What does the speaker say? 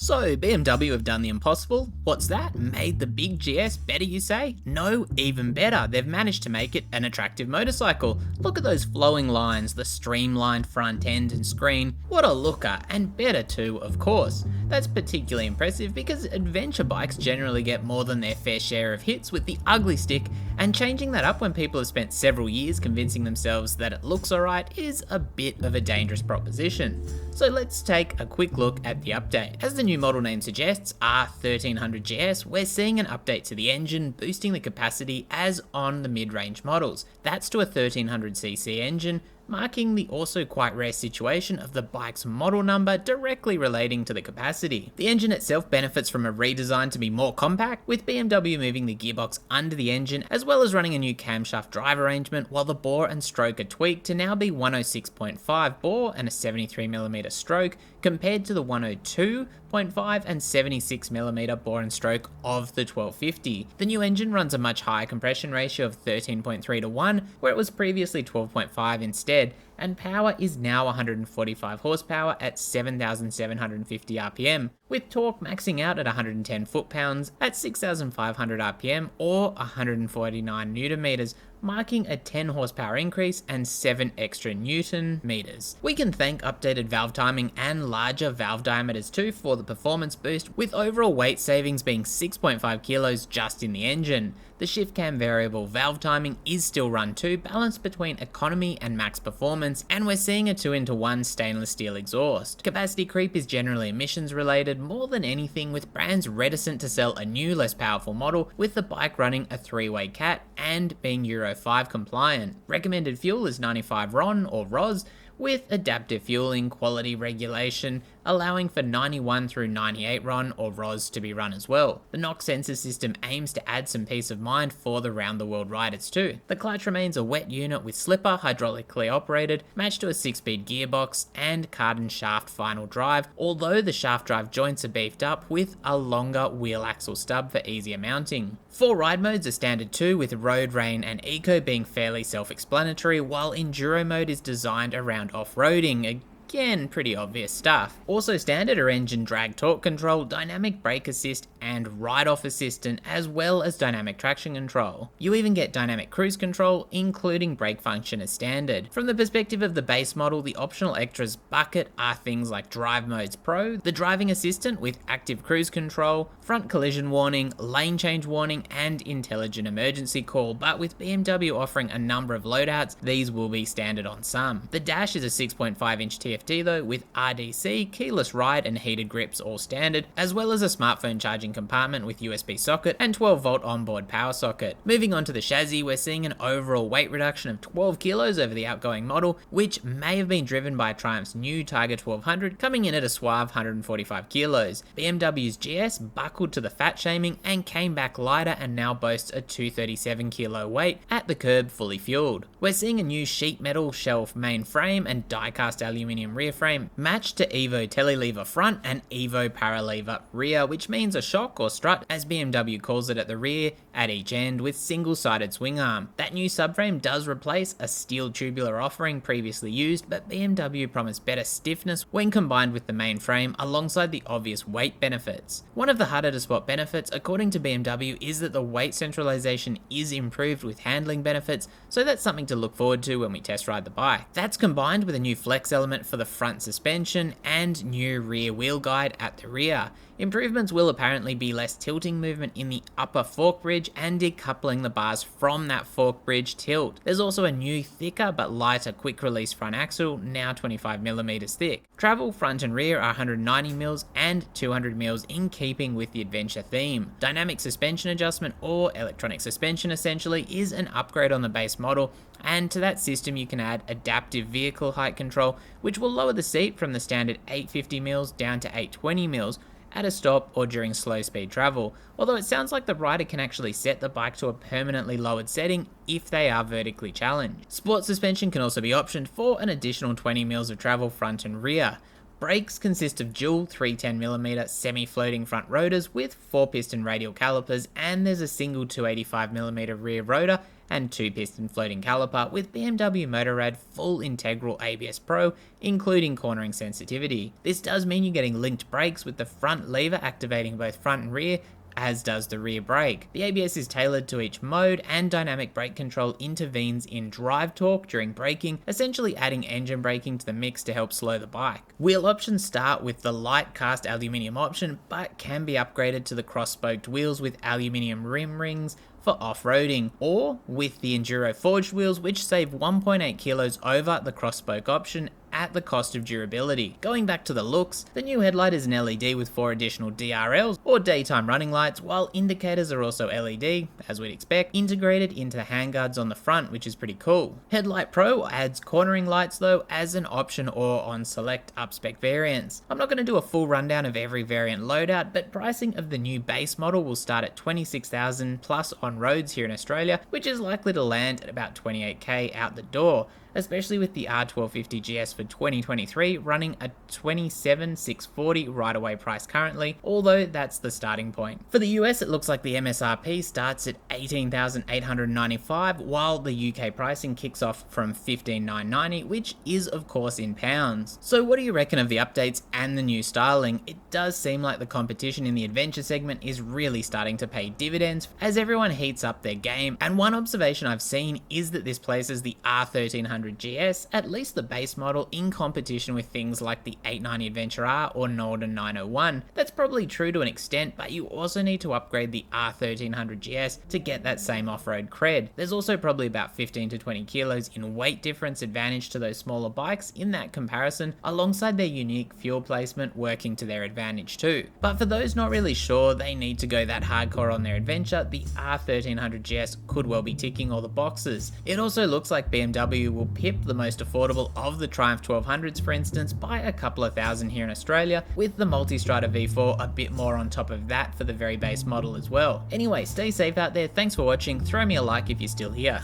So, BMW have done the impossible. What's that? Made the big GS better, you say? No, even better. They've managed to make it an attractive motorcycle. Look at those flowing lines, the streamlined front end and screen. What a looker, and better too, of course. That's particularly impressive because adventure bikes generally get more than their fair share of hits with the ugly stick, and changing that up when people have spent several years convincing themselves that it looks alright is a bit of a dangerous proposition. So let's take a quick look at the update. As the new model name suggests, R1300 GS, we're seeing an update to the engine, boosting the capacity as on the mid-range models. That's to a 1300cc engine, marking the also quite rare situation of the bike's model number directly relating to the capacity. The engine itself benefits from a redesign to be more compact, with BMW moving the gearbox under the engine as well as running a new camshaft drive arrangement, while the bore and stroke are tweaked to now be 106.5 bore and a 73mm stroke compared to the 102.5 and 76mm bore and stroke of the 1250. The new engine runs a much higher compression ratio of 13.3 to 1, where it was previously 12.5 instead, and power is now 145 horsepower at 7,750 RPM, with torque maxing out at 110 foot-pounds at 6,500 RPM or 149 Newton meters, marking a 10 horsepower increase and 7 extra Newton meters. We can thank updated valve timing and larger valve diameters too for the performance boost, with overall weight savings being 6.5 kilos just in the engine. The shift cam variable valve timing is still run too, balanced between economy and max performance, and we're seeing a 2-in-1 stainless steel exhaust. Capacity creep is generally emissions related more than anything, with brands reticent to sell a new less powerful model with the bike running a 3-way cat and being Euro 5 compliant. Recommended fuel is 95 RON or ROS, with adaptive fueling quality regulation allowing for 91 through 98 RON or ROS to be run as well. The knock sensor system aims to add some peace of mind for the round the world riders too. The clutch remains a wet unit with slipper, hydraulically operated, matched to a 6-speed gearbox and carbon shaft final drive, although the shaft drive joints are beefed up with a longer wheel axle stub for easier mounting. 4 ride modes are standard too, with road, rain and eco being fairly self-explanatory, while enduro mode is designed around off-roading. Again, pretty obvious stuff. Also standard are engine drag torque control, dynamic brake assist and ride-off assistant, as well as dynamic traction control. You even get dynamic cruise control, including brake function as standard. From the perspective of the base model, the optional extras bucket are things like Drive Modes Pro, the driving assistant with active cruise control, front collision warning, lane change warning and intelligent emergency call, but with BMW offering a number of loadouts, these will be standard on some. The dash is a 6.5-inch TFT though, with RDC, keyless ride and heated grips all standard, as well as a smartphone charging compartment with USB socket and 12-volt onboard power socket. Moving on to the chassis, we're seeing an overall weight reduction of 12 kilos over the outgoing model, which may have been driven by Triumph's new Tiger 1200 coming in at a suave 145 kilos. BMW's GS buckled to the fat shaming and came back lighter and now boasts a 237 kilo weight at the curb fully fueled. We're seeing a new sheet metal shelf main frame and die-cast aluminium rear frame matched to Evo telelever front and Evo paralever rear, which means a shock or strut as BMW calls it at the rear at each end with single-sided swing arm. That new subframe does replace a steel tubular offering previously used, but BMW promised better stiffness when combined with the main frame alongside the obvious weight benefits. One of the harder to spot benefits according to BMW is that the weight centralization is improved with handling benefits, so that's something to look forward to when we test ride the bike. That's combined with a new flex element for the front suspension and new rear wheel guide at the rear. Improvements will apparently be less tilting movement in the upper fork bridge and decoupling the bars from that fork bridge tilt. There's also a new thicker but lighter quick release front axle, now 25mm thick. Travel front and rear are 190mm and 200mm in keeping with the adventure theme. Dynamic suspension adjustment, or electronic suspension essentially, is an upgrade on the base model, and to that system you can add adaptive vehicle height control, which will lower the seat from the standard 850mm down to 820mm at a stop or during slow speed travel, although it sounds like the rider can actually set the bike to a permanently lowered setting if they are vertically challenged. Sport suspension can also be optioned for an additional 20mm of travel front and rear. Brakes consist of dual 310mm semi-floating front rotors with 4-piston radial calipers, and there's a single 285mm rear rotor and 2-piston floating caliper with BMW Motorrad full integral ABS Pro, including cornering sensitivity. This does mean you're getting linked brakes with the front lever activating both front and rear, as does the rear brake. The ABS is tailored to each mode, and dynamic brake control intervenes in drive torque during braking, essentially adding engine braking to the mix to help slow the bike. Wheel options start with the light cast aluminium option, but can be upgraded to the cross-spoked wheels with aluminium rim rings for off-roading, or with the Enduro forged wheels, which save 1.8 kilos over the cross-spoke option at the cost of durability. Going back to the looks, the new headlight is an LED with 4 additional DRLs or daytime running lights, while indicators are also LED, as we'd expect, integrated into the handguards on the front, which is pretty cool. Headlight Pro adds cornering lights though as an option or on select up-spec variants. I'm not going to do a full rundown of every variant loadout, but pricing of the new base model will start at $26,000 plus on roads here in Australia, which is likely to land at about $28,000 out the door, especially with the R1300 GS for 2023 running a $27,640 right away price currently, although that's the starting point. For the US, it looks like the MSRP starts at $18,895, while the UK pricing kicks off from $15,990, which is of course in pounds. So what do you reckon of the updates and the new styling? It does seem like the competition in the adventure segment is really starting to pay dividends as everyone heats up their game, and one observation I've seen is that this places the R1300 GS, at least the base model, in competition with things like the 890 Adventure R or Norden 901. That's probably true to an extent, but you also need to upgrade the R1300 GS to get that same off-road cred. There's also probably about 15 to 20 kilos in weight difference advantage to those smaller bikes in that comparison, alongside their unique fuel placement working to their advantage too. But for those not really sure they need to go that hardcore on their adventure, the R1300 GS could well be ticking all the boxes. It also looks like BMW will pip the most affordable of the Triumph 1200s, for instance, by a couple of thousand here in Australia, with the Multistrada V4 a bit more on top of that for the very base model as well. Anyway, stay safe out there, thanks for watching, throw me a like if you're still here.